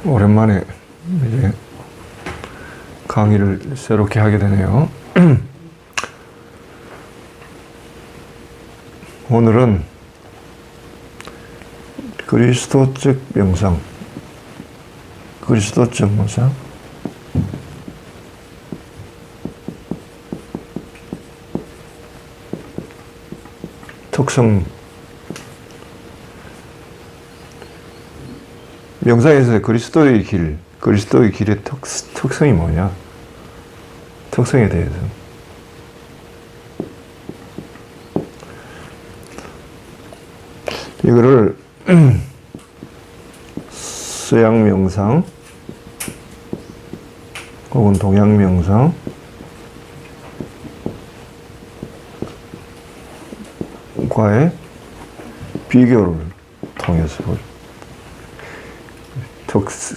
오랜만에 이제 강의를 새롭게 하게 되네요. 오늘은 그리스도적 명상, 특성, 명상에서 그리스도의 길의 특성이 뭐냐? 특성에 대해서. 이거를 서양 명상 혹은 동양 명상 과의 비교를 통해서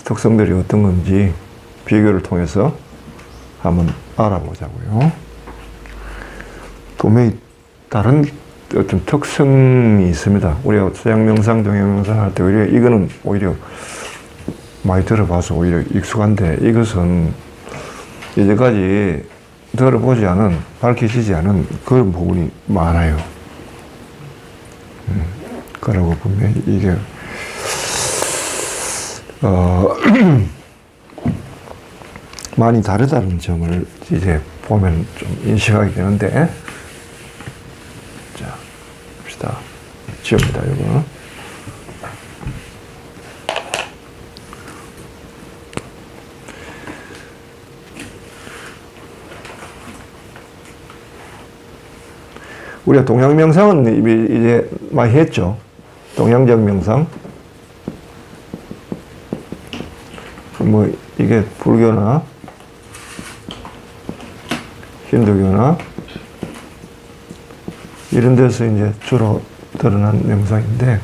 특성들이 어떤 건지 비교를 통해서 한번 알아보자고요. 도매이 다른 어떤 특성이 있습니다. 우리가 서양 명상, 동양 명상 할 때 오히려 이거는 오히려 많이 들어봐서 오히려 익숙한데 이것은 이제까지 들어보지 않은, 밝혀지지 않은 그런 부분이 많아요. 그러고 보면 이게 많이 다르다는 점을 이제 보면 좀 인식하게 되는데, 자, 봅시다. 지웁니다, 이거. 우리가 동양 명상은 이제 많이 했죠. 동양적 명상. 뭐, 이게 불교나 힌두교나 이런 데서 이제 주로 드러난 명상인데,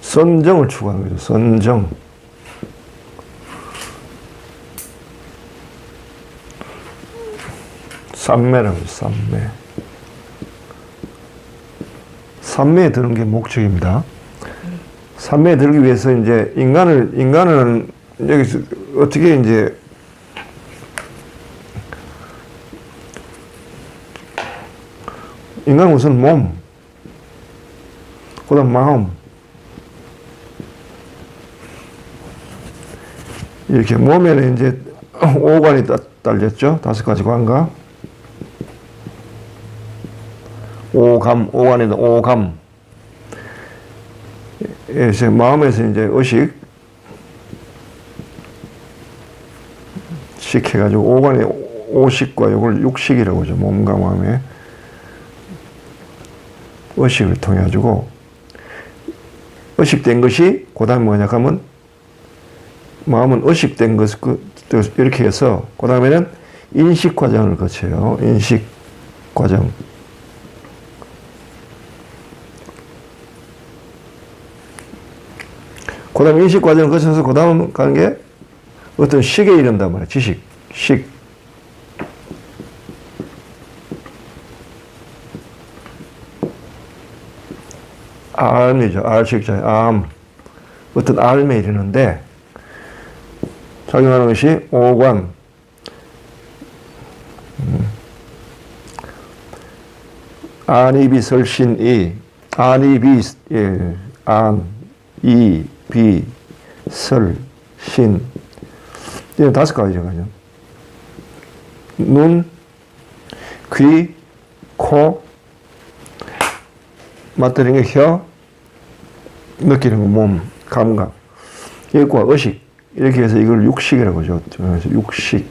선정을 추구하는 거죠. 선정. 삼매라고 해요. 삼매. 삼매에 드는 게 목적입니다. 삼매에 들기 위해서 이제 인간은 여기서 어떻게 이제 인간은 우선 몸, 그 다음 마음, 이렇게 몸에는 이제 오관이 딸렸죠. 5가지 관각. 오감에다 오감. 이제 마음에서 이제 의식, 식 해가지고 오관에 오식과 이걸 육식이라고 하죠. 몸과 마음에 의식을 통해 가지고 의식된 것이 그 다음에 뭐냐 하면 마음은 의식된 것 이렇게 해서 그 다음에는 인식 과정을 거쳐요. 인식 과정. 그 다음 인식 과정을 거쳐서 그 다음 가는 게 어떤 식에 이른단 말이에요. 지식, 식. 암이죠. 알식자, 암. 어떤 암에 이르는데 작용하는 것이 오관. 안이비 설신이. 안이비, 예, 안, 이, 비, 설, 신. 이런 5가지죠. 그죠? 눈, 귀, 코, 맡드는 게 혀, 느끼는 거 몸, 감각, 이것과 의식. 이렇게 해서 이걸 육식이라고 하죠. 육식.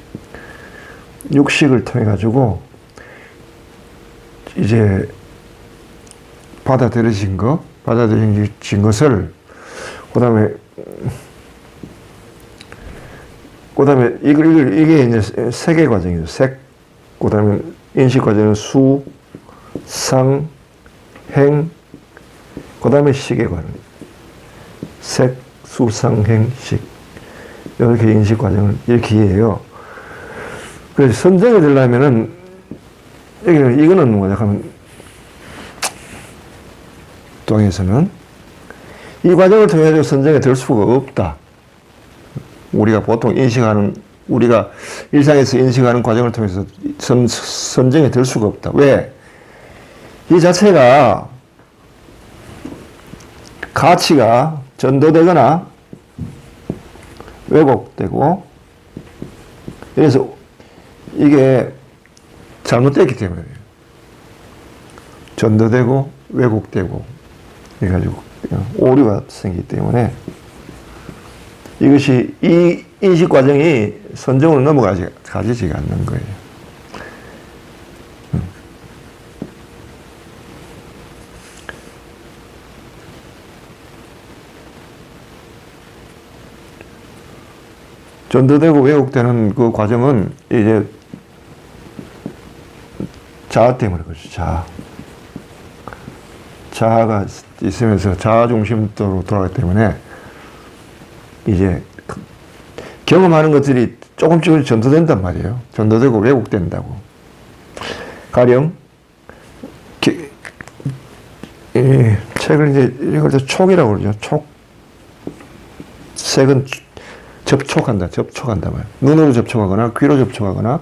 육식을 통해 가지고 이제 받아들여진 것을 그다음에 이게 이제 세계 과정이죠. 색, 그다음에 인식 과정은 수, 상, 행, 그다음에 식의 과정. 색, 수, 상, 행, 식. 이렇게 인식 과정을 이렇게 해요. 그래서 선정이 되려면은, 여기는, 이거는 뭐냐 하면, 보통에서는 이 과정을 통해서 선정이 될 수가 없다. 우리가 보통 우리가 일상에서 인식하는 과정을 통해서 선정이 될 수가 없다. 왜? 이 자체가 가치가 전도되거나 왜곡되고, 그래서 이게 잘못됐기 때문에 전도되고 왜곡되고 해가지고 오류가 생기기 때문에 이것이 이 인식 과정이 선정으로 넘어가지지가 않는 거예요. 전도되고 왜곡되는 그 과정은 이제 자아 때문에 그렇죠. 자아가 있으면서 자아 중심으로 돌아가기 때문에 이제 경험하는 것들이 조금씩 전도된단 말이에요. 전도되고 왜곡된다고. 가령 책을 이제 이걸 촉이라고 그러죠. 촉. 색은 접촉한다 말이에요. 눈으로 접촉하거나 귀로 접촉하거나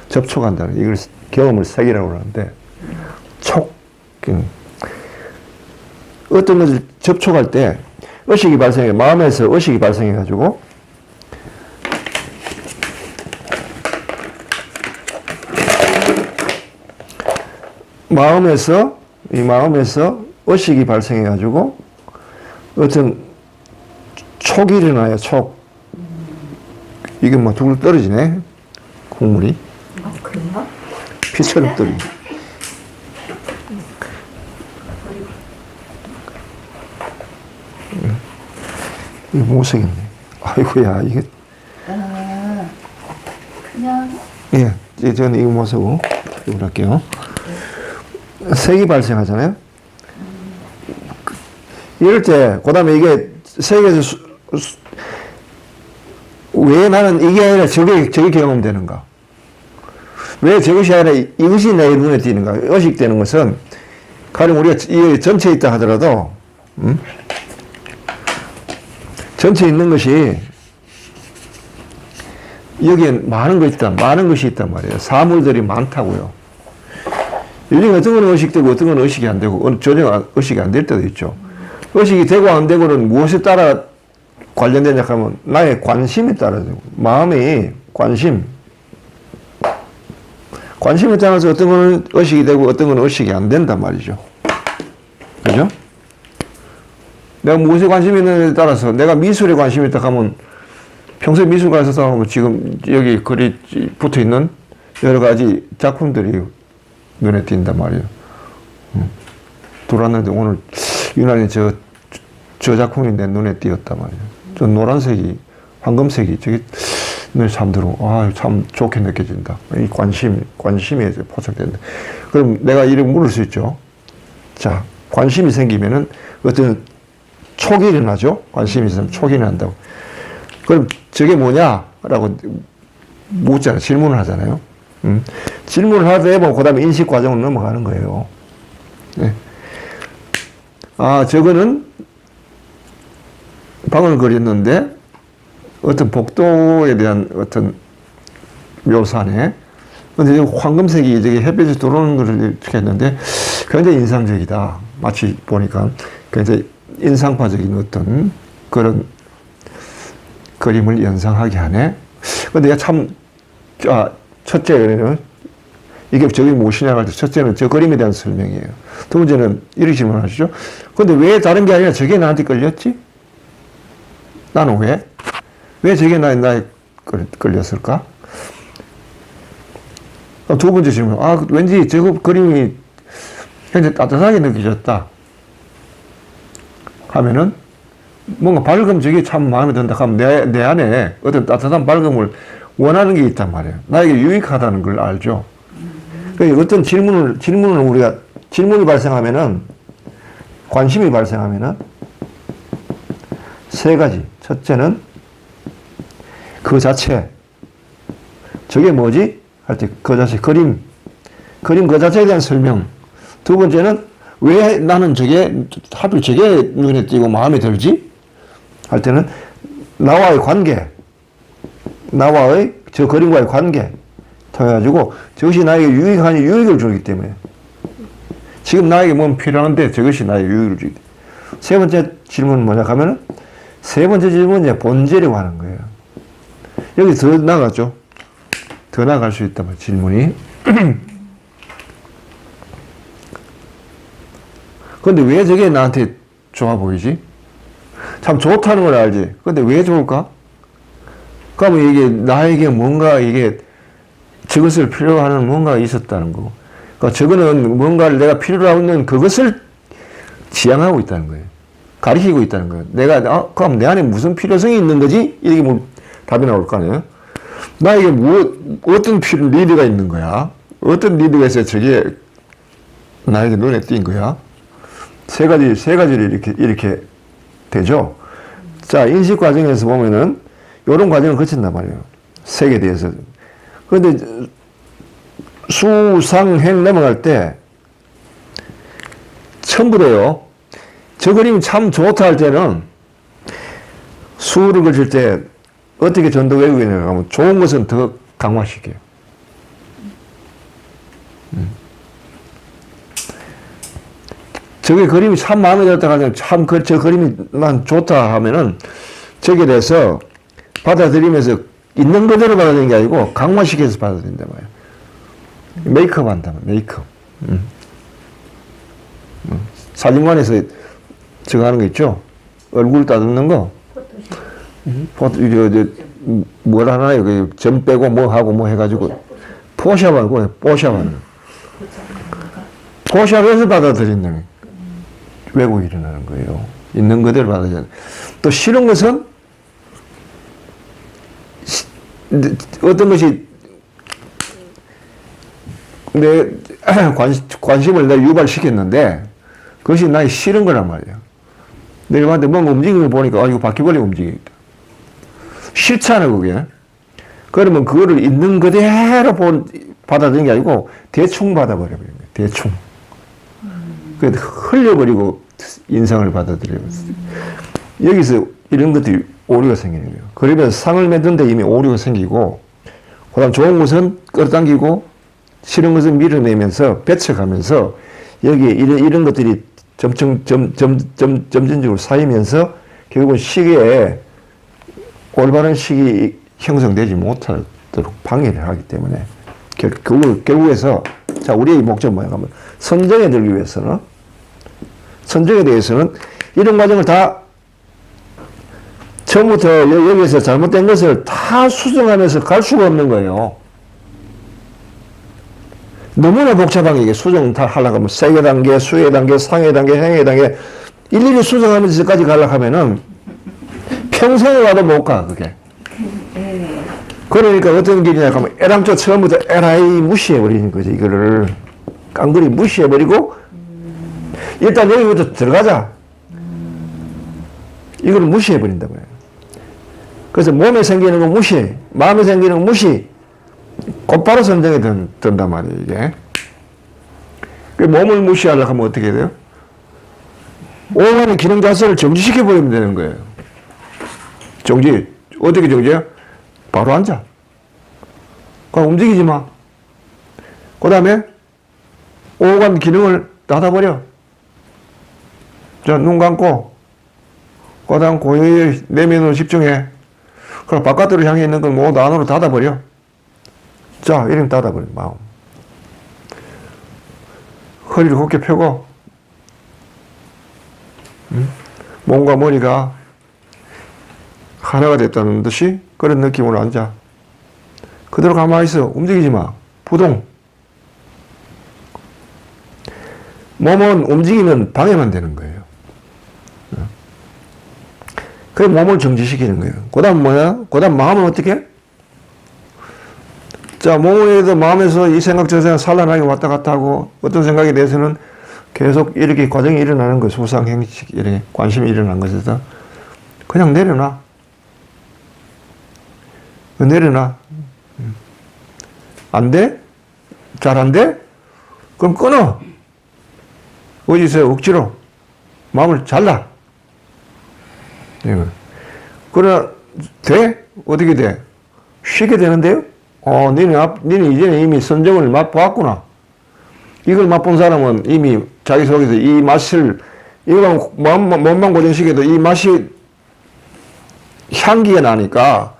접촉한다. 이걸 경험을 색이라고 그러는데, 촉. 어떤 것을 접촉할 때 의식이 발생해, 마음에서 의식이 발생해가지고 마음에서 의식이 발생해가지고 어떤 촉이 일어나요. 촉. 이게 뭐 뚝뚝 떨어지네. 국물이. 그래요? 피처럼 떨어지. 이거 못생겼네. 아이고야, 이게. 그냥. 예, 저는 이거 못 쓰고, 이걸 할게요. 색이 발생하잖아요? 이럴 때, 그 다음에 이게 색에서 왜 나는 이게 아니라 저게 경험되는가? 왜 저것이 아니라 이것이 내 눈에 띄는가? 의식되는 것은, 가령 우리가 이 전체에 있다 하더라도, 전체에 있는 것이, 여기에 많은 것이 있단 말이에요. 사물들이 많다고요. 요즘 어떤 건 의식되고 어떤 건 의식이 안 되고, 전혀 의식이 안 될 때도 있죠. 의식이 되고 안 되고는 무엇에 따라 관련되냐 하면 나의 관심에 따라서, 마음의 관심에 따라서 어떤 건 의식이 되고 어떤 건 의식이 안 된단 말이죠. 그죠? 내가 무엇에 관심이 있느냐에 따라서, 내가 미술에 관심이 있다 하면 평소에 미술관에서 하면 지금 여기 글이 붙어 있는 여러 가지 작품들이 눈에 띈단 말이에요. 들어왔는데 오늘 유난히 저 작품이 내 눈에 띄었단 말이에요. 저 노란색이, 황금색이 저게 눈에 참 들어. 참 좋게 느껴진다. 이 관심에 포착된다. 그럼 내가 이렇게 물을 수 있죠. 자, 관심이 생기면은 어떤 촉이 일어나죠. 관심이 있으면 촉이 일어난다고. 그럼 저게 뭐냐라고 묻잖아요. 질문을 하잖아요. 질문을 하되 보면 그 다음에 인식 과정으로 넘어가는 거예요. 네. 저거는 방을 그렸는데 어떤 복도에 대한 어떤 묘사네. 근데 황금색이 저기 햇빛이 들어오는 것을 이렇게 했는데 굉장히 인상적이다. 마치 보니까 굉장히 인상파적인 어떤 그런 그림을 연상하게 하네. 근데 내가 참, 첫째는, 이게 저게 무엇이냐 할 때, 첫째는 저 그림에 대한 설명이에요. 두 번째는 이렇게 질문하시죠. 근데 왜 다른 게 아니라 저게 나한테 끌렸지? 나는 왜? 왜 저게 나에 끌렸을까? 두 번째 질문. 왠지 저 그림이 굉장히 따뜻하게 느껴졌다. 하면은, 뭔가 밝음 저게 참 마음에 든다 하면 내 안에 어떤 따뜻한 밝음을 원하는 게 있단 말이에요. 나에게 유익하다는 걸 알죠. 그러니까 어떤 질문을 우리가, 질문이 발생하면은, 관심이 발생하면은, 세 가지. 첫째는 그 자체. 저게 뭐지? 할 때 그 자체, 그림 그 자체에 대한 설명. 두 번째는 왜 나는 저게, 하필 저게 눈에 띄고 마음에 들지? 할 때는 나와의 관계, 나와의 저 그림과의 관계 통해가지고 저것이 나에게 유익을 주기 때문에 지금 나에게 뭔 필요한데 저것이 나에게 유익을 주기 때문에. 세 번째 질문은 뭐냐 하면은 세 번째 질문은 이제 본질이라고 하는 거예요. 여기 더 나가죠. 더 나갈 수 있다면 질문이. 근데 왜 저게 나한테 좋아 보이지? 참 좋다는 걸 알지. 근데 왜 좋을까? 그러면 이게 나에게 뭔가 이게 저것을 필요로 하는 뭔가가 있었다는 거고. 그러니까 저거는 뭔가를 내가 필요로 하고 있는 그것을 지향하고 있다는 거예요. 가리키고 있다는 거예요. 내가, 그럼 내 안에 무슨 필요성이 있는 거지? 이렇게 뭐 답이 나올 거 아니에요? 나에게 어떤 니드가 있는 거야? 어떤 니드가 있어야 저게 나에게 눈에 띈 거야? 세 가지를 이렇게 되죠? 자, 인식 과정에서 보면은, 요런 과정을 거친단 말이에요. 색에 대해서. 그런데, 수상행 넘어갈 때, 처음부터요, 저 그림이 참 좋다 할 때는, 수를 그릴 때, 어떻게 전도 외국이냐 하면, 좋은 것은 더 강화시켜요. 저게 그림이 참 마음에 들었다 하면 참 저 그림이 난 좋다 하면은 저게 대해서 받아들이면서 있는 그대로 받아들이는 게 아니고 강화시켜서 받아들인단 말이에요. 메이크업 한다면 메이크업. 사진관에서 저거 하는 거 있죠? 얼굴 따듬는 거. 뭘 하나요? 점 빼고 뭐 하고 뭐 해가지고 포샵하고 뽀샵하는 거. 포샵해서 받아들인다는 거예요. 왜곡이 일어나는 거예요. 있는 그대로 받아들여야 또 싫은 것은 어떤 것이 내 관심을 내가 유발시켰는데 그것이 나의 싫은 거란 말이에요. 내가 봤는데 뭔가 움직이는 걸 보니까 이거 바퀴벌레 움직이겠다. 싫잖아 그게. 그러면 그거를 있는 그대로 받아들이는 게 아니고 대충 받아버려요. 대충. 흘려버리고 인상을 받아들여요. 여기서 이런 것들이 오류가 생기는 거예요. 그러면서 상을 맺는데 이미 오류가 생기고, 그 다음 좋은 것은 끌어당기고, 싫은 것은 밀어내면서, 배쳐가면서, 여기에 이런 것들이 점진적으로 쌓이면서, 결국은 시기에 올바른 식이 형성되지 못하도록 방해를 하기 때문에, 결국에서, 자, 우리의 목적은 뭐야? 하면, 선정에 들기 위해서는, 선정에 대해서는 이런 과정을 다 처음부터 여기에서 잘못된 것을 다 수정하면서 갈 수가 없는 거예요. 너무나 복잡한 게 이게 수정 다 하려고 하면 세계 단계, 수의 단계, 상의 단계, 행의 단계 일일이 수정하면서까지 가려고 하면은 평생에 가도 못 가, 그게. 그러니까 어떤 길이냐 하면 애당초 처음부터 에라이 무시해버리는 거지, 이거를. 깡그리 무시해버리고 일단 여기부터 들어가자. 이걸 무시해버린다고요. 그래서 몸에 생기는 거 무시, 마음에 생기는 거 무시, 곧바로 선정에 든단 말이에요, 이게. 그 몸을 무시하려고 하면 어떻게 돼요? 오가는 기능 자체를 정지시켜버리면 되는 거예요. 정지. 어떻게 정지해요? 바로 앉아. 그럼 움직이지 마. 그 다음에 오간 기능을 닫아버려. 자, 눈 감고, 그 다음 고요히 내면으로 집중해. 그럼 바깥으로 향해 있는 건 모두 안으로 닫아버려. 자, 이름 닫아버려, 마음. 허리를 곧게 펴고, 몸과 머리가 하나가 됐다는 듯이 그런 느낌으로 앉아. 그대로 가만히 있어. 움직이지 마. 부동. 몸은 움직이면 방해만 되는 거예요. 그래 몸을 정지시키는 거예요. 그 다음 뭐야? 그 다음 마음은 어떻게 해? 자, 몸에도 마음에서 이 생각 저 생각 산란하게 왔다 갔다 하고 어떤 생각에 대해서는 계속 이렇게 과정이 일어나는 거예요. 수상, 행식, 이렇게 관심이 일어난 것에서 그냥 내려놔. 내려놔. 안 돼? 잘 안 돼? 그럼 끊어. 어디서 억지로 마음을 잘라. 이거. 그러나, 돼? 어떻게 돼? 쉽게 되는데요? 니는 이제는 이미 선정을 맛보았구나. 이걸 맛본 사람은 이미 자기 속에서 이 맛을, 이거 몸만 고정시켜도 이 맛이 향기가 나니까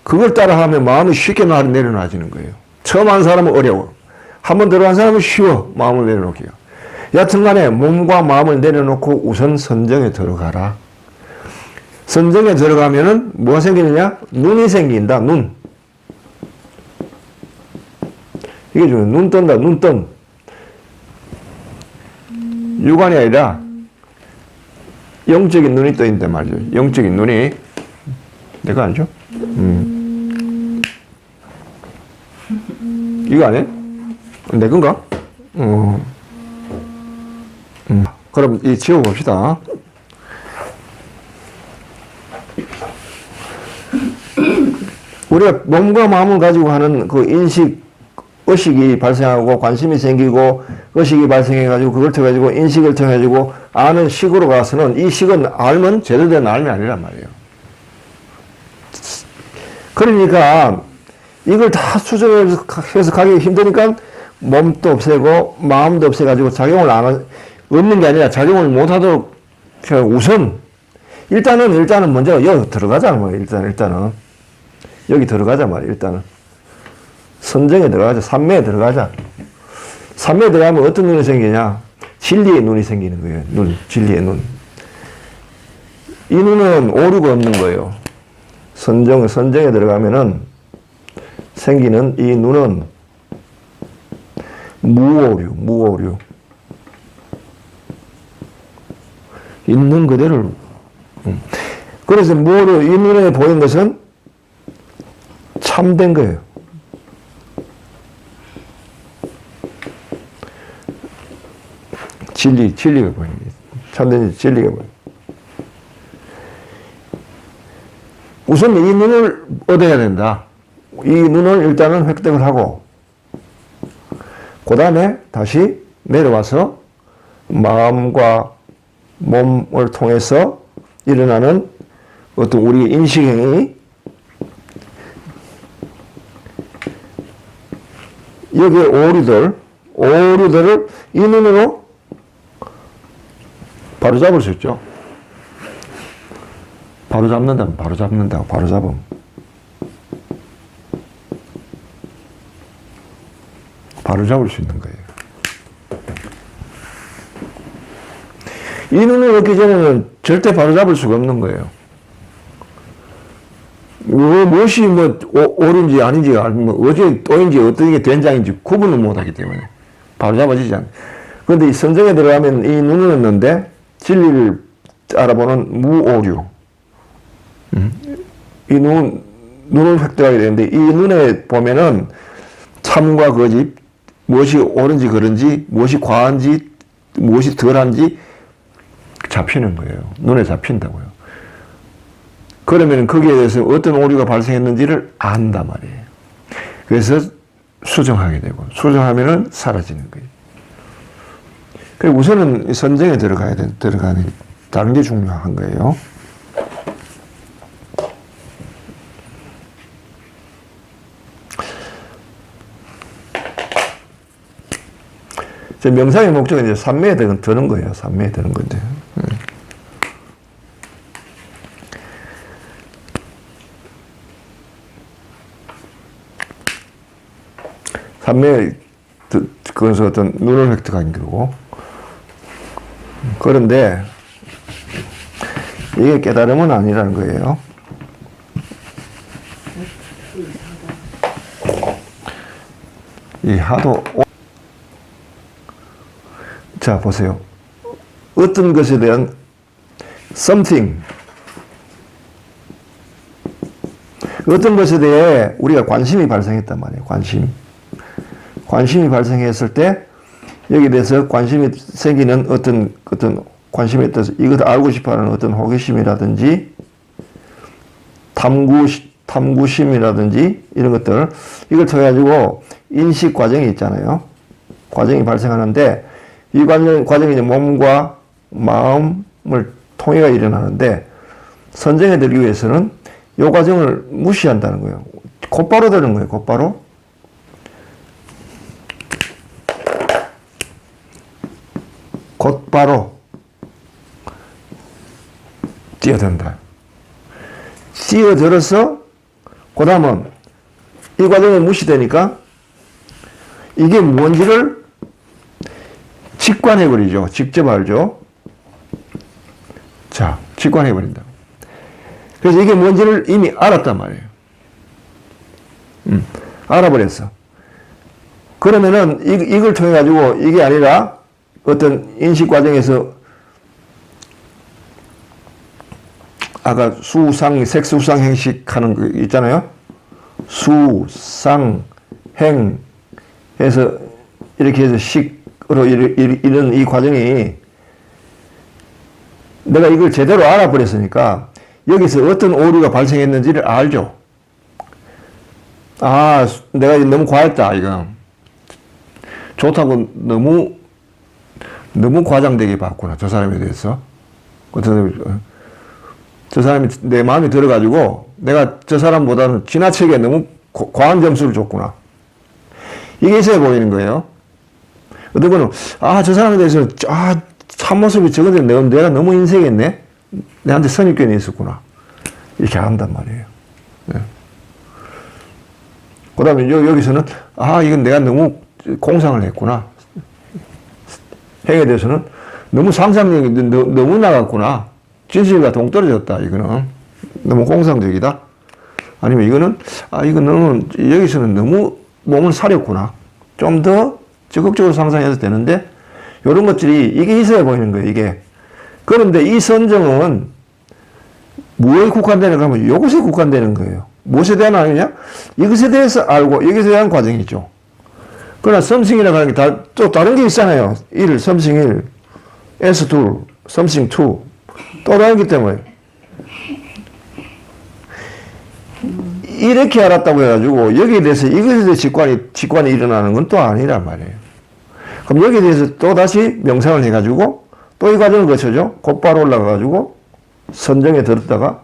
그걸 따라하면 마음이 쉽게 내려놔지는 거예요. 처음 한 사람은 어려워. 한번 들어간 사람은 쉬워. 마음을 내려놓기가. 여튼 간에 몸과 마음을 내려놓고 우선 선정에 들어가라. 선정에 들어가면은 뭐가 생기느냐? 눈이 생긴다. 눈. 이게 중요해. 눈 뜬다. 눈 뜬. 육안이 아니라 영적인 눈이 떠 있단 말이죠. 영적인 눈이. 내가 알죠? 이거 아니에요? 내 건가? 그럼 이 지워봅시다. 우리가 몸과 마음을 가지고 하는 그 인식, 의식이 발생하고 관심이 생기고 의식이 발생해가지고 그걸 통해가지고 인식을 통해가지고 아는 식으로 가서는 이 식은 알면 제대로 된 알이 아니란 말이에요. 그러니까 이걸 다 수정해서 가기 힘드니까 몸도 없애고 마음도 없애가지고 작용을 없는 게 아니라 작용을 못하도록 우선 일단은 먼저 여기 들어가자 뭐 일단은 여기 들어가자 말이야. 일단은 선정에 들어가자. 삼매에 들어가자. 삼매에 들어가면 어떤 눈이 생기냐? 진리의 눈이 생기는 거예요. 진리의 눈. 이 눈은 오류가 없는 거예요. 선정에 들어가면은 생기는 이 눈은 무오류. 있는 그대로. 그래서 무오류, 이 눈에 보인 것은 참된 거예요. 진리가 보이는 거예요. 참된 진리가 보여요. 우선 이 눈을 얻어야 된다. 이 눈을 일단은 획득을 하고, 그 다음에 다시 내려와서 마음과 몸을 통해서 일어나는 어떤 우리의 인식행위, 여기에 오류들을 이 눈으로 바로 잡을 수 있죠. 바로 잡는다고. 바로 잡음. 바로 잡을 수 있는 거예요. 이 눈을 얻기 전에는 절대 바로 잡을 수가 없는 거예요. 무엇이 오른지 아닌지, 어제 또인지 어떤 게 된장인지 구분을 못하기 때문에 바로 잡아지지 않아요. 그런데 이 선정에 들어가면 이 눈을 얻는데 진리를 알아보는 무오류. 이 눈을 획득하게 되는데 이 눈에 보면은 참과 거짓, 무엇이 옳은지 그른지, 무엇이 과한지, 무엇이 덜한지 잡히는 거예요. 눈에 잡힌다고요. 그러면 거기에 대해서 어떤 오류가 발생했는지를 안단 말이에요. 그래서 수정하게 되고, 수정하면은 사라지는 거예요. 그래서 우선은 선정에 들어가는, 다른 게 중요한 거예요. 명상의 목적은 이제 삼매에 드는 거예요. 삼매에 드는 건데. 삼매에, 그것은 어떤 눈을 획득한 거고. 그런데, 이게 깨달음은 아니라는 거예요. 이 하도, 자, 보세요. 어떤 것에 대한 something, 어떤 것에 대해 우리가 관심이 발생했단 말이에요. 관심이 발생했을 때 여기에 대해서 관심이 생기는 어떤 관심에 따라서 이것을 알고 싶어하는 어떤 호기심이라든지 탐구심이라든지 이런 것들, 이걸 통해 가지고 인식 과정이 있잖아요. 과정이 발생하는데 이 과정이 이제 몸과 마음을 통해가 일어나는데, 선정에 들기 위해서는 이 과정을 무시한다는 거예요. 곧바로 되는 거예요, 곧바로. 곧바로 뛰어든다. 뛰어들어서 그 다음은 이 과정이 무시되니까 이게 뭔지를 직관해버리죠. 직접 알죠. 자, 직관해버린다. 그래서 이게 뭔지를 이미 알았단 말이에요. 알아버렸어. 그러면은 이걸 통해 가지고 이게 아니라 어떤 인식 과정에서 아까 수상, 색수상 행식 하는 거 있잖아요. 수상, 행 해서 이렇게 해서 식으로 이런 이 과정이 내가 이걸 제대로 알아버렸으니까 여기서 어떤 오류가 발생했는지를 알죠. 아, 내가 너무 과했다, 이거. 좋다고 너무 과장되게 봤구나, 저 사람에 대해서. 저 사람이 내 마음에 들어가지고 내가 저 사람보다는 지나치게 너무 과한 점수를 줬구나. 이게 있어야 보이는 거예요. 어떤 분은, 아, 저 사람에 대해서, 참모습이 저건데 내가 너무 인색했네? 내한테 선입견이 있었구나. 이렇게 한단 말이에요. 네. 그 다음에 여기서는, 이건 내가 너무 공상을 했구나. 행에 대해서는 너무 상상력이 너무 나갔구나. 진실과 동떨어졌다. 이거는 너무 공상적이다. 아니면 이거는, 이건 너무, 여기서는 너무 몸을 사렸구나. 좀 더 적극적으로 상상해도 되는데, 이런 것들이 이게 있어야 보이는 거예요, 이게. 그런데 이 선정은 뭐에 국한되는가 하면 이것에 국한되는 거예요. 무엇에 대한 아니냐? 이것에 대해서 알고 여기에 대한 과정이죠. 그러나 something이라고 하는 게 또 다른 게 있잖아요. 1, something 1, as 2, something 2. 또 다르기 때문에. 이렇게 알았다고 해가지고 여기에 대해서 이것에 대해서 직관이 일어나는 건 또 아니란 말이에요. 그럼 여기에 대해서 또 다시 명상을 해가지고 또 이 과정을 거쳐죠. 곧바로 올라가가지고 선정에 들었다가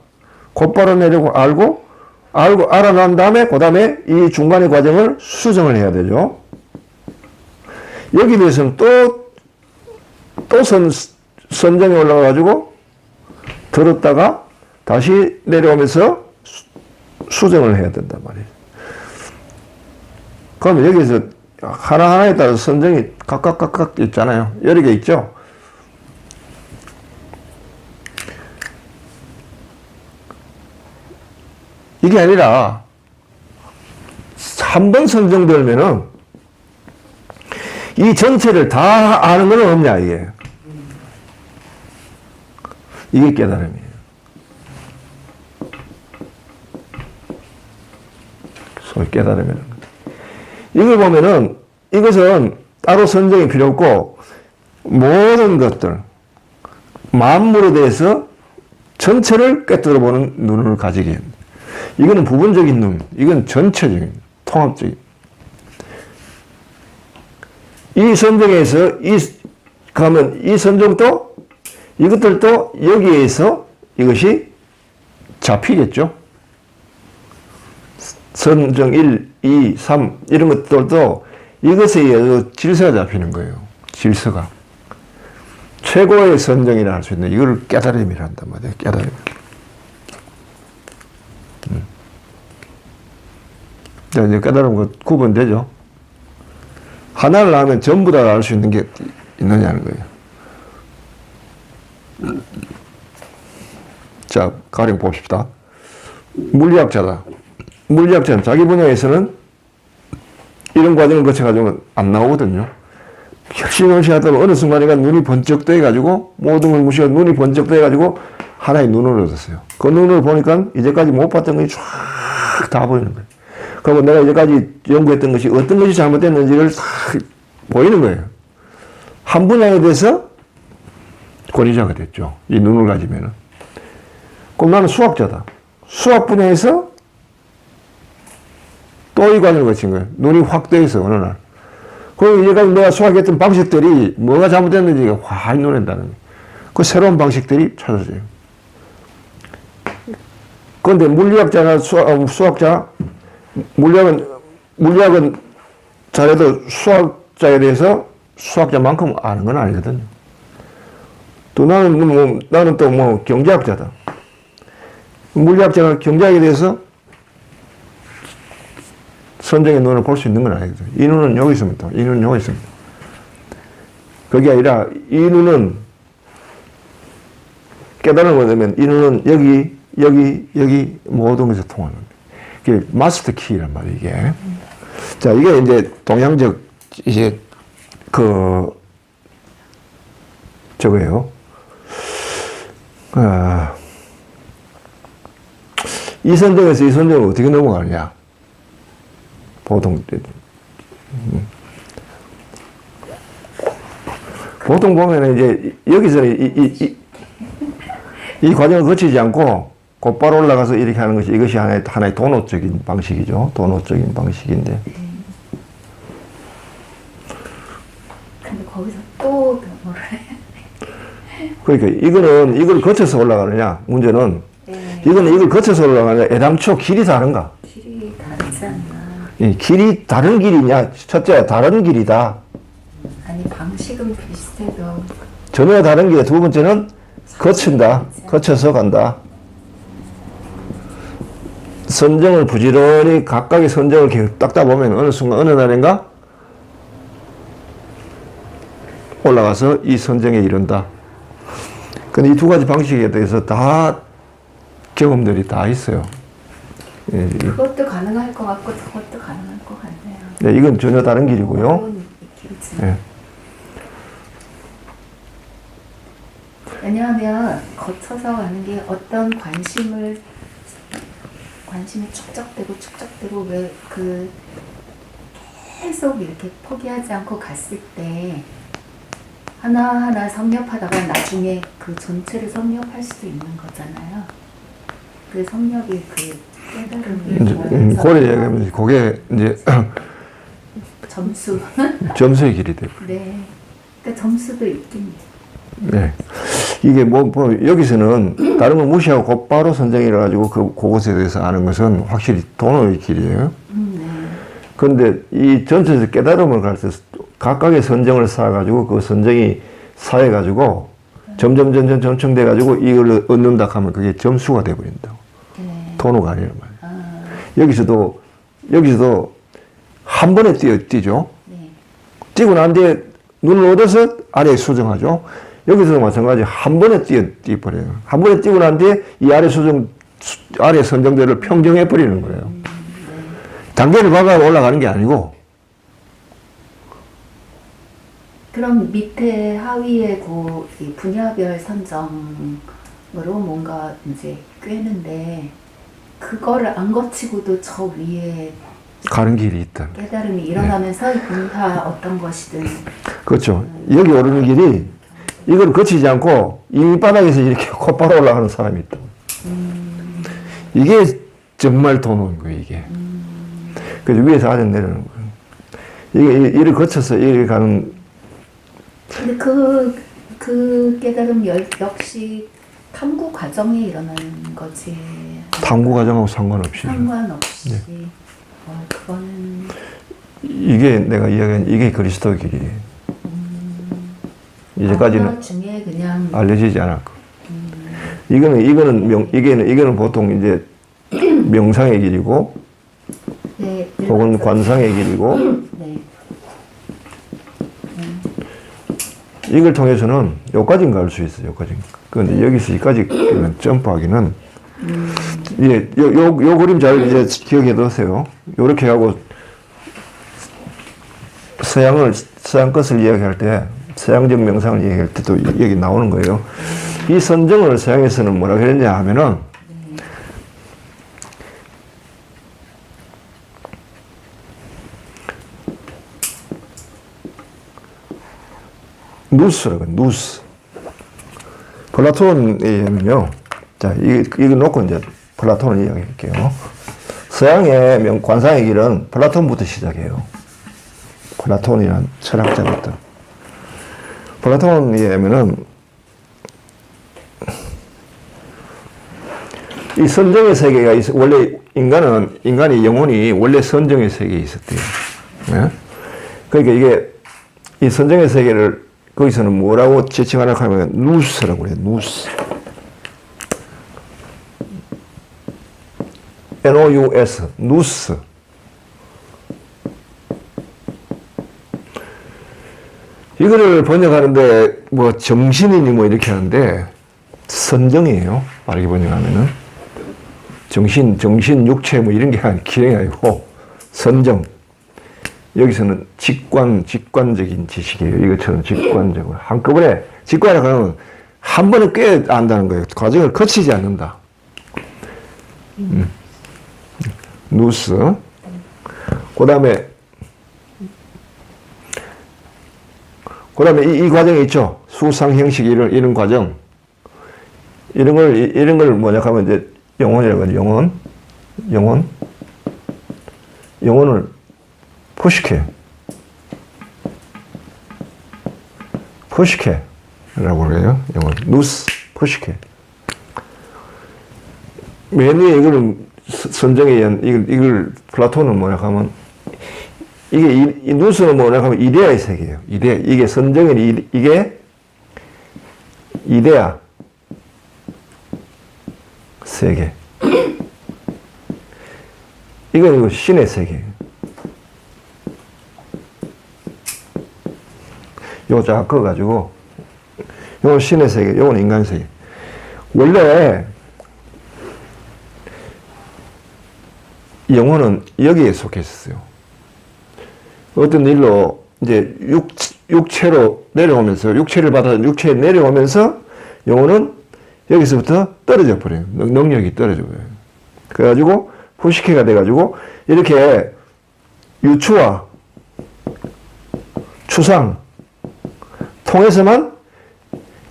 곧바로 내려고 알고 알아난 다음에 그 다음에 이 중간의 과정을 수정을 해야 되죠. 여기에 대해서는 또 선정에 올라가가지고 들었다가 다시 내려오면서 수정을 해야 된단 말이에요. 그러면 여기서 하나하나에 따라서 선정이 각각 있잖아요. 여러 개 있죠. 이게 아니라 한 번 선정되면은 이 전체를 다 아는 건 없냐, 이게. 이게 깨달음이에요. 소위 깨달음이라는 거. 이걸 보면은 이것은 따로 선정이 필요 없고 모든 것들, 만물에 대해서 전체를 꿰뚫어 보는 눈을 가지게 합니다. 이거는 부분적인 눈, 이건 전체적인, 통합적인. 이 선정에서 그러면 이 선정도 이것들도 여기에서 이것이 잡히겠죠. 선정 1, 2, 3 이런 것들도 이것에 의해서 질서가 잡히는 거예요. 질서가. 최고의 선정이라 할 수 있는 이걸 깨달음이라 한단 말이에요. 깨달음. 이제 깨달음 구분되죠. 하나를 알면 전부 다 알 수 있는 게 있느냐는 거예요. 자, 가령 봅시다. 물리학자다. 물리학자는 자기 분야에서는 이런 과정을 거쳐가지고는 안 나오거든요. 열심히 하다 보면 어느 순간에 눈이 번쩍 떠해가지고 모든 걸 무시하고 눈이 번쩍 떠해가지고 하나의 눈을 얻었어요. 그 눈을 보니까 이제까지 못 봤던 것이 쫙 다 보이는 거예요. 그러면 내가 이제까지 연구했던 것이 어떤 것이 잘못됐는지를 싹 보이는 거예요. 한 분야에 대해서 권위자가 됐죠. 이 눈을 가지면은. 그럼 나는 수학자다. 수학 분야에서 또 이 과정을 거친 거예요. 눈이 확 떠있어, 어느 날. 그리고 이제까지 내가 수학했던 방식들이 뭐가 잘못됐는지가 확 눈에 그 새로운 방식들이 찾아져요. 그런데 물리학자나 수학자, 물리학은 잘해도 수학자에 대해서 수학자만큼 아는 건 아니거든요. 또 나는 또 뭐 경제학자다. 물리학자가 경제학에 대해서 선정의 눈을 볼 수 있는 건 아니거든요. 이 눈은 여기 있습니다. 이 눈은 여기 있습니다. 그게 아니라 이 눈은 깨달음을 얻으면 이 눈은 여기 모든 것에 통하는 그게 마스터 키란 말이에요, 이게. 자, 이게 이제 동양적 이제 저거예요. 이 선정에서 이 선정을 어떻게 넘어가느냐. 보통 보면 이제 여기서 이 과정을 거치지 않고 곧바로 올라가서 이렇게 하는 것이 이것이 하나의 도노적인 방식이죠. 도노적인 방식인데. 근데 거기서 또 뭐를 해? 그러니까 이걸 거쳐서 올라가느냐. 문제는 네. 이걸 거쳐서 올라가느냐. 애당초 길이 다른가. 길이 다르지 않나? 길이 다른 길이냐. 첫째, 다른 길이다. 아니 방식은 비슷해도 전혀 다른 길에 두 번째는 거친다. 거쳐서 간다. 선정을 부지런히 각각의 선정을 계속 닦다 보면 어느 순간 어느 날인가 올라가서 이 선정에 이른다. 근데 이 두 가지 방식에 대해서 다 경험들이 다 있어요. 그것도 가능할 것 같고 저것도 가능할 것 같네요. 네, 이건 전혀 다른 길이고요. 네. 왜냐하면 거쳐서 가는 게 어떤 관심이 축적되고 왜 계속 이렇게 포기하지 않고 갔을 때 하나하나 섭렵하다가 나중에 그 전체를 섭렵할 수도 있는 거잖아요. 그 섭렵이 깨달음이 고래 얘기하면 그게 이제 점수의 길이 되고. 네. 그러니까 점수도 있긴 네. 이게 여기서는 다른 걸 무시하고 곧바로 선정이라 가지고 그것에 대해서 아는 것은 확실히 도노의 길이에요. 그런데 이 전체에서 깨달음을 갈 때 각각의 선정을 쌓아가지고 그 선정이 쌓여가지고 점점 전청돼가지고 이걸 얻는다 하면 그게 점수가 돼버린다고. 네. 도노가 아니란 말이에요. 여기서도 한 번에 뛰죠. 네. 뛰고 난 뒤에 눈을 얻어서 아래에 수정하죠. 여기서도 마찬가지 한 번에 뛰어버려요. 한 번에 뛰고 난 뒤에 이 아래 선정대를 평정해버리는 거예요. 단계를 밟아 올라가는 게 아니고. 그럼 밑에 하위의 이 분야별 선정으로 뭔가 이제 꿰는데 그거를 안 거치고도 저 위에 가는 길이 있다. 깨달음이 일어나면서 다 어떤 것이든 그렇죠. 여기 오르는 길이 이걸 거치지 않고 이 밑바닥에서 이렇게 곧바로 올라가는 사람이 있다. 이게 정말 도노인 거예요, 이게. 그래서 위에서 아래 내려오는 거예요. 이를 거쳐서 이렇게 가는. 근데 그 깨달음 역시 탐구 과정에 일어나는 거지. 탐구 과정하고 상관없이. 상관없이. 네. 그거는. 이게 내가 이야기한 이게 그리스도 길이에요. 이제까지는 중에 그냥 알려지지 않았고. 이거는 보통 이제 명상의 길이고, 네, 혹은 관상의 길이고, 네. 이걸 통해서는 여기까지는 갈 수 있어요, 여기까지. 그런데 여기서 여기까지 점프하기는, 예, 요 그림 잘 이제 기억해 두세요. 요렇게 하고, 서양 것을 이야기할 때, 서양적 명상을 이야기할 때도 여기 나오는 거예요. 이 선정을 서양에서는 뭐라 그랬냐 하면은, 누스라고, 누스. 플라톤이면요. 자, 이거 놓고 이제 플라톤을 이야기할게요. 서양의 관상의 길은 플라톤부터 시작해요. 플라톤이라는 철학자부터. 플라톤에 의하면은 이 선정의 세계가 원래 인간의 영혼이 원래 선정의 세계에 있었대요. 네? 그러니까 이게 이 선정의 세계를 거기서는 뭐라고 지칭하려고 하면 누스라고 그래요. 누스. N-O-U-S. 누스. 이거를 번역하는데 뭐 정신이니 뭐 이렇게 하는데 선정이에요. 빠르게 번역하면은. 정신, 육체 뭐 이런 게 기능이 아니고 선정. 여기서는 직관적인 지식이에요. 이것처럼 직관적으로. 한꺼번에, 직관이라고 하면 한 번에 꽤 안다는 거예요. 과정을 거치지 않는다. 누스. 그 다음에 이 과정이 있죠. 수상, 형식, 이런 과정. 이런 걸 뭐냐 하면 이제 영혼이라고 하죠. 영혼을 포식해라고 그래요. 영혼. 누스, 포식해. 맨 위에 이거는 선정에 의한, 이걸 플라톤은 뭐냐 하면, 이 누스는 뭐냐 하면 이데아의 세계예요. 이게 선정의 이게 이데아 세계. 이건 신의 세계예요. 요거 쫙 그어가지고, 요건 신의 세계, 요건 인간 세계. 원래, 영혼은 여기에 속해 있었어요. 어떤 일로, 이제, 육체로 내려오면서, 육체를 받아서 육체에 내려오면서, 영혼은 여기서부터 떨어져 버려요. 능력이 떨어져 버려요. 그래가지고, 포식해가 돼가지고, 이렇게, 유추와 추상, 통해서만,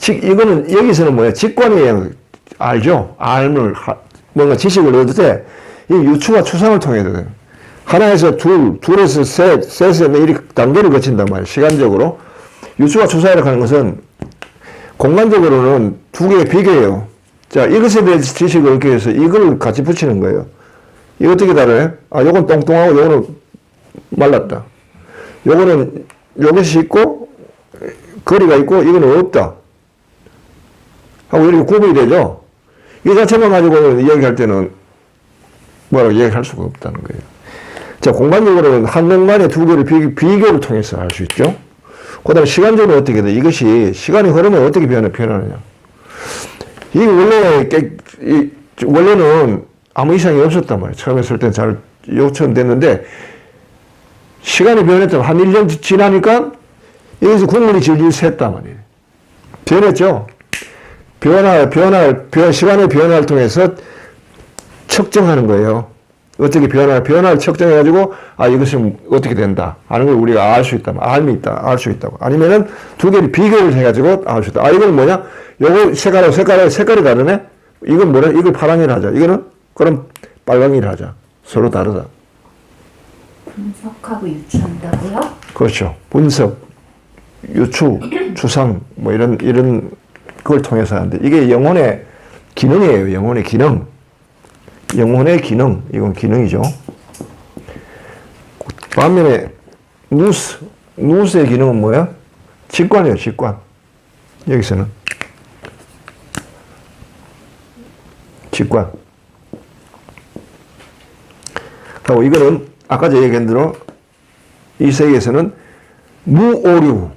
이거는, 여기서는 뭐야? 직관이에요. 알죠? 뭔가 지식을 얻을 때, 이 유추와 추상을 통해야 돼요. 하나에서 둘에서 셋에서 이렇게 단계를 거친단 말이에요. 시간적으로. 유추와 추상이라고 하는 것은, 공간적으로는 두 개의 비교예요. 자, 이것에 대해서 지식을 얻기 위해서 이걸 같이 붙이는 거예요. 이거 어떻게 다르네? 요건 똥똥하고 요거는 말랐다. 요거는 요것이 있고, 거리가 있고, 이거는 없다. 하고 이렇게 구분이 되죠? 이 자체만 가지고 이야기할 때는 뭐라고 이야기할 수가 없다는 거예요. 자, 공간적으로는 한 공간의 두 개를 비교를 통해서 알 수 있죠? 그 다음에 시간적으로 어떻게 돼? 이것이 시간이 흐르면 어떻게 변하느냐? 이게 원래는 아무 이상이 없었단 말이에요. 처음에 쓸 때는 잘 요청됐는데, 시간이 변했다면 한 1년 지나니까 여기서 국물이 질질 샜단 말이에요. 변했죠? 시간의 변화를 통해서 측정하는 거예요. 어떻게 변화를 측정해가지고, 이것은 어떻게 된다. 하는 걸 우리가 알 수 있다. 알 수 있다고. 아니면은 두 개를 비교를 해가지고 알 수 있다. 이건 뭐냐? 요거 색깔이 다르네? 이건 뭐래? 이걸 파랑이라 하자. 이거는 그럼 빨강이라 하자. 서로 다르다. 분석하고 유추한다고요? 그렇죠. 분석, 유추, 추상, 뭐 이런 걸 통해서 하는데, 이게 영혼의 기능이에요. 영혼의 기능. 이건 기능이죠. 반면에, 누스의 기능은 뭐야? 직관이에요, 직관. 여기서는. 직관. 그리고 이거는, 아까 제가 얘기한 대로, 이 세계에서는 무오류.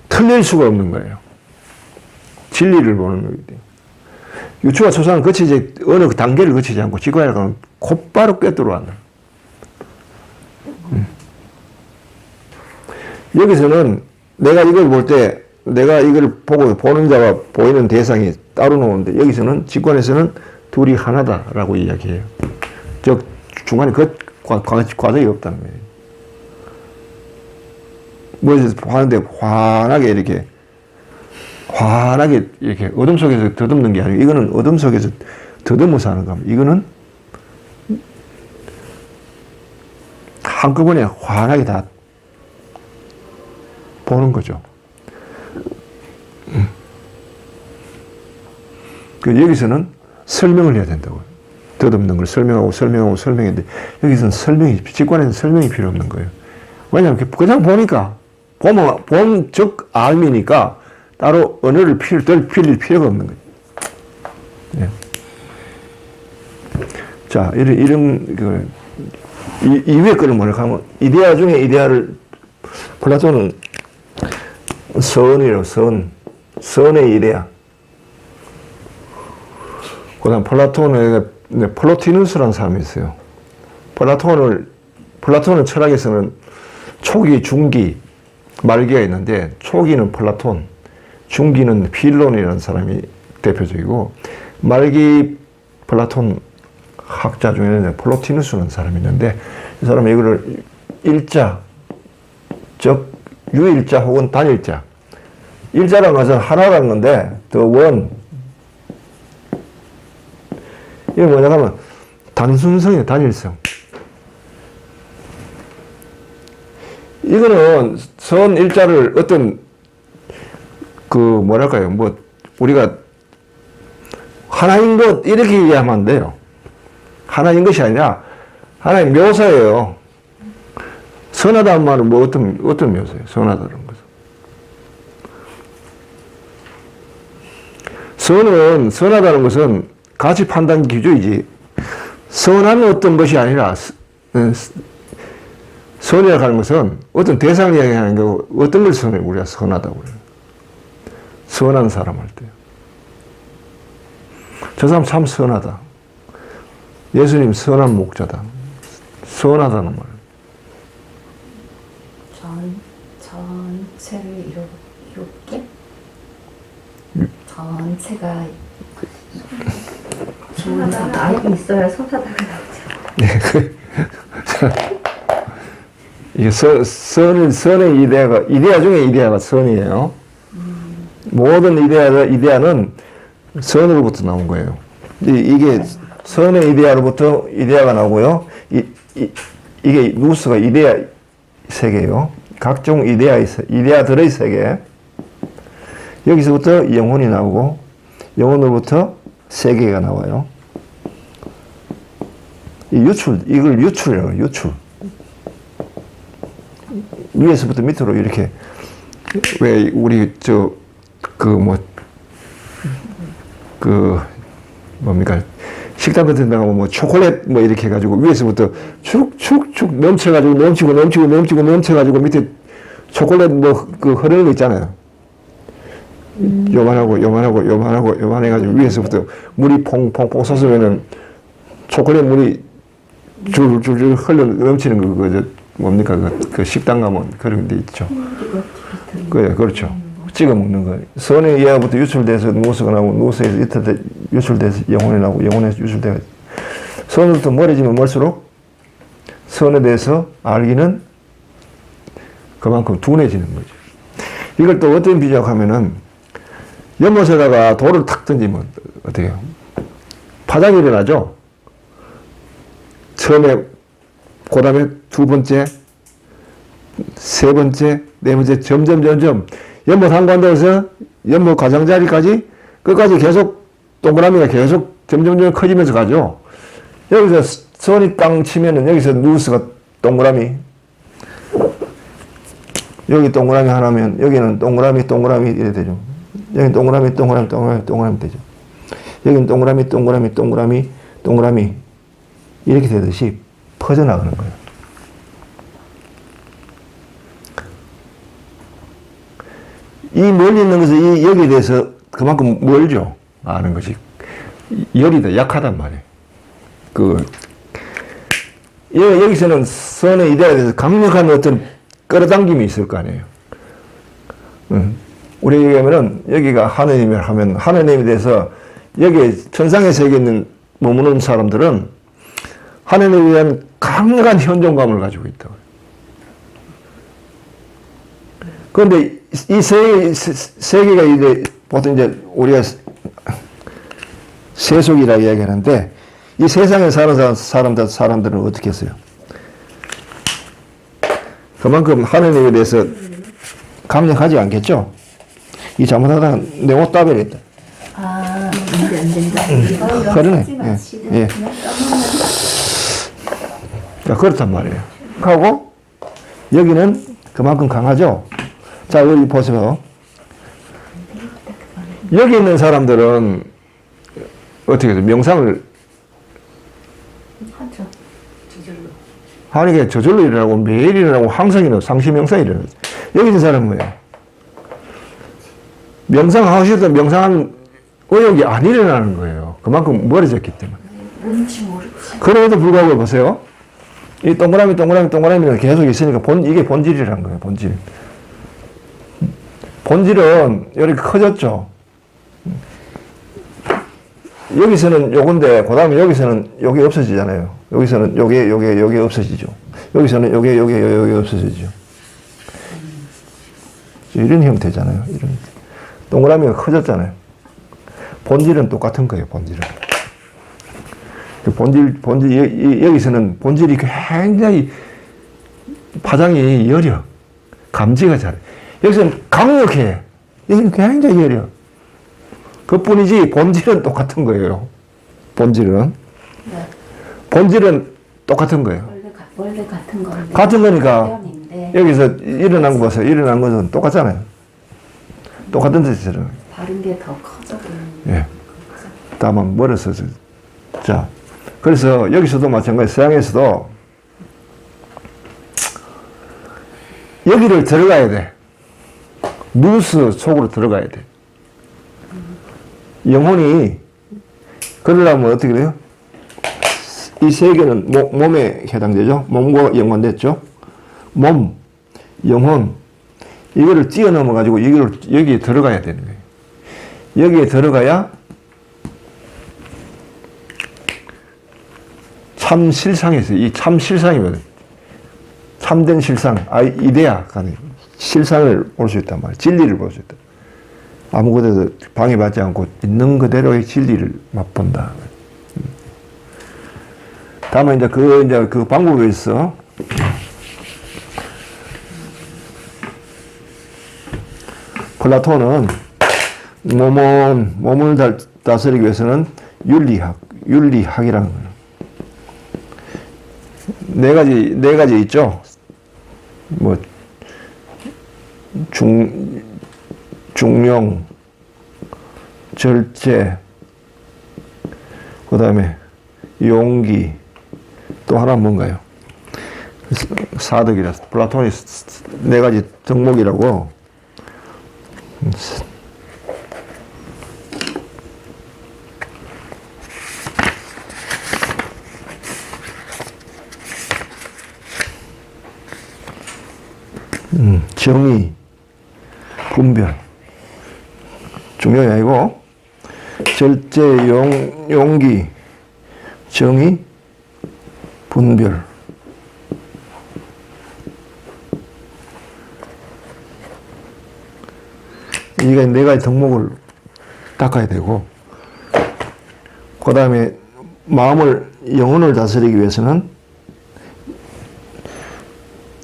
틀릴 수가 없는 거예요. 진리를 보는 거거든요. 유추와 추상은 어느 단계를 거치지 않고 직관이라고 하면 곧바로 꿰뚫어간다. 여기서는 내가 이걸 볼 때, 내가 이걸 보는 자와 보이는 대상이 따로 나오는데, 여기서는 직관에서는 둘이 하나다라고 이야기해요. 즉, 중간에 과정이 없다는 거예요. 뭐에서 하는데 환하게 이렇게 어둠 속에서 더듬는 게 아니고, 이거는 어둠 속에서 더듬어서 하는 겁니다. 이거는 한꺼번에 환하게 다 보는 거죠. 그 여기서는 설명을 해야 된다고요. 덧없는 걸 설명했는데 여기서는 직관에는 설명이 필요 없는 거예요. 왜냐하면 그냥 보니까 본 즉 알미니까 따로 언어를 빌릴 필요가 없는 거예요. 예. 자, 이런 이 위에 거를 뭐라고 하면 이데아 중에 이데아를 플라톤은 선이에요. 선의 이데아. 그다음 플라톤에 플로티누스라는 사람이 있어요. 플라톤은 철학에서는 초기, 중기, 말기가 있는데 초기는 플라톤, 중기는 필론이라는 사람이 대표적이고 말기 플라톤 학자 중에는 플로티누스라는 사람이 있는데 이 사람은 이거를 일자, 즉 유일자 혹은 단일자. 일자라는 것은 하나라는 건데 the one. 이게 뭐냐 하면 단순성이에요. 단일성. 이거는 선 일자를 어떤 뭐랄까요, 우리가 하나인 것 이렇게 이해하면 안 돼요. 하나인 것이 아니라 하나의 묘사예요. 선하다는 말은 어떤 묘사예요? 선하다는 것은. 선하다는 것은 가치 판단 기준이지. 선한 어떤 것이 아니라 선이라고 하는 것은 어떤 대상을 이야기하는 거고 어떤 걸 우리가 선하다고 그래요. 선한 사람 할 때. 저 사람 참 선하다. 예수님 선한 목자다. 선하다는 말. 전체를 이롭게? 전체가 선하다. 알고 있어야 선하다가 나오죠. 네. 이게 선의 이데아 중에 이데아가 선이에요. 모든 이데아는 선으로부터 나온 거예요. 이게 선의 이데아로부터 이데아가 나오고요. 이게 누스가 이데아 세계예요. 각종 이데아들의 세계. 여기서부터 영혼이 나오고 영혼으로부터 세계가 나와요. 이걸 유출이라고 해요. 유출. 위에서부터 밑으로 이렇게 왜 우리 뭡니까 식당 같은 데 가면 초콜릿 이렇게 해가지고 위에서부터 축축축 넘쳐가지고 넘쳐가지고 밑에 초콜릿 흐르는 거 있잖아요. 요만해가지고 위에서부터 물이 퐁퐁퐁 솟으면은 초콜릿 물이 줄줄줄 흘러 넘치는 거 뭡니까 그 식당 가면 그런 데 있죠. 그렇죠. 찍어 먹는 거예요. 선의 이하부터 유출돼서 누워서 나오고 누워서에서 유출돼서 영혼이 나오고 영혼에서 유출돼서 선으로부터 멀어지면 멀수록 선에 대해서 알기는 그만큼 둔해지는 거죠. 이걸 또 어떤 비유하고 하면은 연못에다가 돌을 탁 던지면 어떻게 해요? 파장이 일어나죠. 처음에 그 다음에 두 번째, 세 번째, 네 번째 점점 연못 한가운데에서 연못 가장자리까지 끝까지 계속 동그라미가 계속 점점 커지면서 가죠. 여기서 선이 땅 치면은 여기서 누스가 동그라미, 여기 동그라미 하나면 여기는 동그라미 이래 되죠. 여기 동그라미 되죠. 여기는 동그라미 이렇게 되듯이 퍼져나가는 거예요. 이 멀리 있는 것은 여기에 대해서 그만큼 멀죠. 아는 것이. 열이 더 약하단 말이에요. 여기서는 선의 이데아에 대해서 강력한 어떤 끌어당김이 있을 거 아니에요. 우리 얘기하면은 여기가 하느님을 하면 하느님에 대해서 여기에 천상의 세계에 있는 머무는 사람들은 하느님에 대한 강력한 현존감을 가지고 있다고. 그런데 이 세계가 이제 보통 이제 우리가 세속이라고 이야기하는데 이 세상에 사는 사람들은 어떻게 했어요? 그만큼 하느님에 대해서 강력하지 않겠죠? 이 잘못하다가 내 옷 따버렸다. 아, 안 된다. 그러네. 하지 마시고 예. 그냥 떠나면 자, 그렇단 말이에요. 하고, 여기는 그만큼 강하죠? 자, 여기 보세요. 여기 있는 사람들은 어떻게 해서 명상을 하죠. 하니까 저절로 일어나고 매일 일어나고 항상 일어나고 상시 명상이 일어나죠. 여기 있는 사람은 뭐예요? 명상하시던 명상한 의욕이 안 일어나는 거예요. 그만큼 멀어졌기 때문에. 뭔지 모르지. 그럼에도 불구하고 보세요. 이 동그라미는 계속 있으니까 이게 본질이라는 거예요. 본질. 본질은 이렇게 커졌죠. 여기서는 요건데, 그 다음에 여기서는 요게 없어지잖아요. 여기서는 요게 없어지죠. 여기서는 요게 없어지죠. 이런 형태잖아요. 이런. 동그라미가 커졌잖아요. 본질은 똑같은 거예요, 본질은. 여기서는 본질이 굉장히 파장이 여려. 감지가 잘해. 여기서는 강력해. 여기는 굉장히 여려. 그 뿐이지, 본질은 똑같은 거예요. 본질은. 네. 본질은 똑같은 거예요. 원래 같은 건데. 같은 거니까, 변인데 여기서 일어난 거 보세요. 일어난 것은 똑같잖아요. 똑같은 뜻이잖아요. 다른 게 더 커져 보이는. 예. 다만 멀어서. 자, 그래서 여기서도 마찬가지, 서양에서도 여기를 들어가야 돼. 무스 속으로 들어가야 돼. 영혼이, 그러려면 어떻게 돼요? 이 세 개는 몸에 해당되죠? 몸과 영혼 됐죠? 몸, 영혼, 이거를 뛰어넘어가지고 여기에 들어가야 되는 거예요. 여기에 들어가야 참 실상에서, 이 참 실상이거든. 참된 실상, 이데아, 실상을 볼 수 있단 말이에요. 진리를 볼 수 있다. 아무것도 방해받지 않고 있는 그대로의 진리를 맛본다. 다만 이제 그 방법에 있어. 플라톤은 몸을 다스리기 위해서는 윤리학이라는 거예요. 네 가지 있죠. 뭐, 중용, 절제, 그 다음에 용기, 또 하나 뭔가요? 사덕이라, 플라톤이 네 가지 덕목이라고. 정의, 분별. 중요한 게 아니고, 절제, 용기, 정의, 분별. 이게 네 가지 덕목을 닦아야 되고, 그 다음에 영혼을 다스리기 위해서는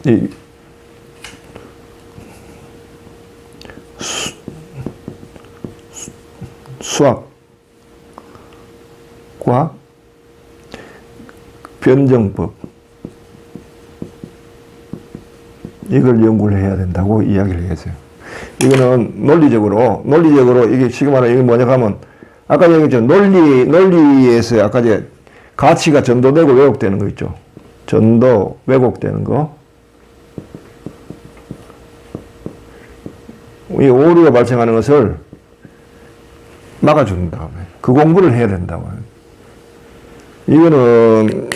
이 수학과 변정법, 이걸 연구를 해야 된다고 이야기를 했어요. 이거는 논리적으로 이게 지금 말하는 이게 뭐냐 하면, 아까 얘기했죠. 논리에서 아까 이제 가치가 전도되고 왜곡되는 거 있죠. 전도, 왜곡되는 거. 이 오류가 발생하는 것을 막아주는 다음에 그 공부를 해야 된다고. 이거는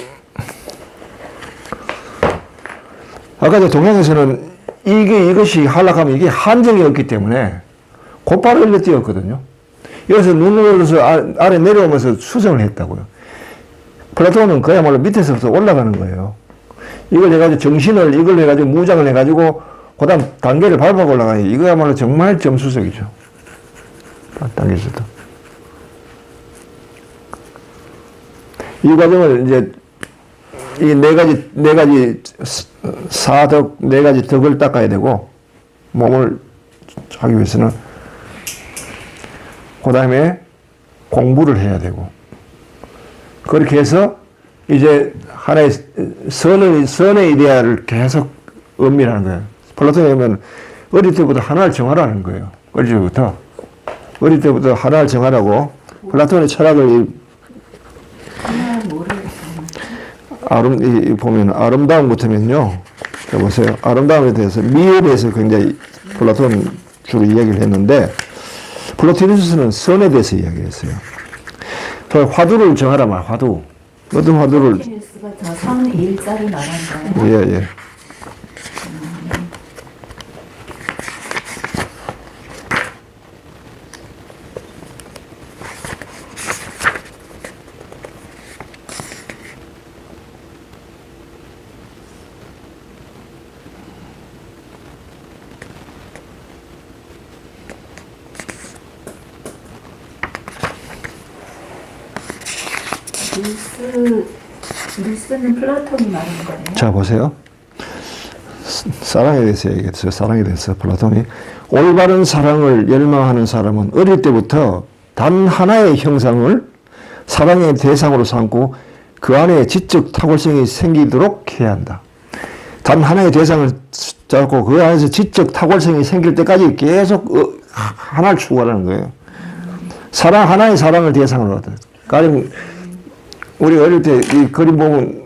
아까 저 동양에서는 이것이 하락하면 이게 한정이 없기 때문에 곧바로 일러 뛰었거든요. 여기서 눈으로서 아래 내려오면서 수정을 했다고요. 플라톤은 그야말로 밑에서부터 올라가는 거예요. 이걸 해가지고 이걸 해가지고 무장을 해가지고 그 다음 단계를 밟아 올라가니 이거야말로 정말 점수적이죠. 단계에서도. 이 과정을 이제 이 네 가지 사덕 네 가지 덕을 닦아야 되고 몸을 하기 위해서는 그 다음에 공부를 해야 되고 그렇게 해서 이제 하나의 선의 이데아를 계속 은밀하는 거예요. 플라톤에 보면 어릴 때부터 하나를 정하라는 거예요. 어릴 때부터 하나를 정하라고 플라톤의 철학을 보면 아름다움부터면요. 자 보세요. 아름다움에 대해서 미에 대해서 굉장히 플라톤 주로 이야기를 했는데 플로티누스는 선에 대해서 이야기했어요. 화두를 정하라 말 화두. 어떤 화두를 플로티누스가 저 선 일자를 말한 거예요? 예, 예. 루스는 플라톤이 말한 거예요? 자 보세요. 사랑에 대해서 얘기했어요. 사랑에 대해서 플라톤이 올바른 사랑을 열망하는 사람은 어릴 때부터 단 하나의 형상을 사랑의 대상으로 삼고 그 안에 지적 탁월성이 생기도록 해야 한다. 단 하나의 대상을 잡고 그 안에서 지적 탁월성이 생길 때까지 계속 하나를 추구하라는 거예요. 하나의 사랑을 대상으로 하다. 가령 우리 어릴 때 이 그림 보면